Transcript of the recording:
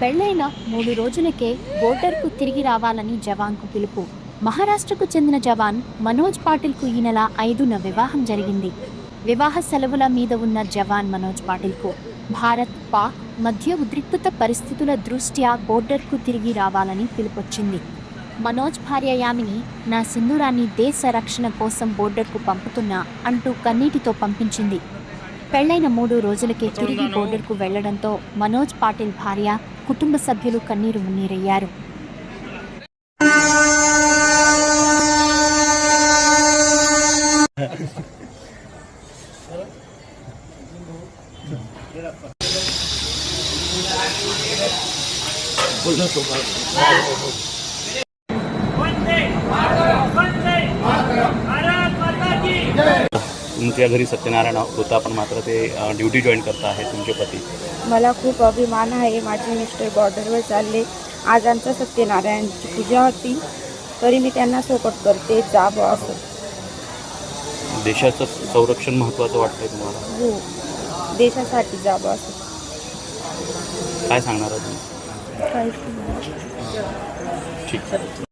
పెళ్లైన 3 రోజులకే బోర్డర్కు తిరిగి రావాలని జవాన్కు పిలుపు. మహారాష్ట్రకు చెందిన జవాన్ మనోజ్ పాటిల్కు ఈ నెల 5న వివాహం జరిగింది. వివాహ సెలవుల మీద ఉన్న జవాన్ మనోజ్ పాటిల్కు భారత్, పాక్ మధ్య ఉద్రిక్తత పరిస్థితుల దృష్ట్యా బోర్డర్కు తిరిగి రావాలని పిలుపొచ్చింది. మనోజ్ భార్య యామిని, నా సింధూరాన్ని దేశ రక్షణ కోసం బోర్డర్కు పంపుతున్నా అంటూ కన్నీటితో పంపించింది. పెళ్లైన 3 రోజులకే తిరిగి బోర్డర్కు వెళ్లడంతో మనోజ్ పాటిల్ భార్య, కుటుంబ సభ్యులు కన్నీరు మున్నీరయ్యారు. तुमच्या घरी सत्यनारायण होता पण मात्र ते ड्युटी जॉईन करता आहे तुमचे पती. मला खूप अभिमान आहे. माझे मिस्टर बॉर्डरवर चालले. आज आमचा सत्यनारायणची पूजा होती तरी मी त्यांना सपोर्ट करते. जावं असं. देशाचं संरक्षण महत्त्वाचं वाटतंय तुम्हाला? हो, देशासाठी जावं असं. काय सांगणार तुम्ही? काहीच नाही. ठीक.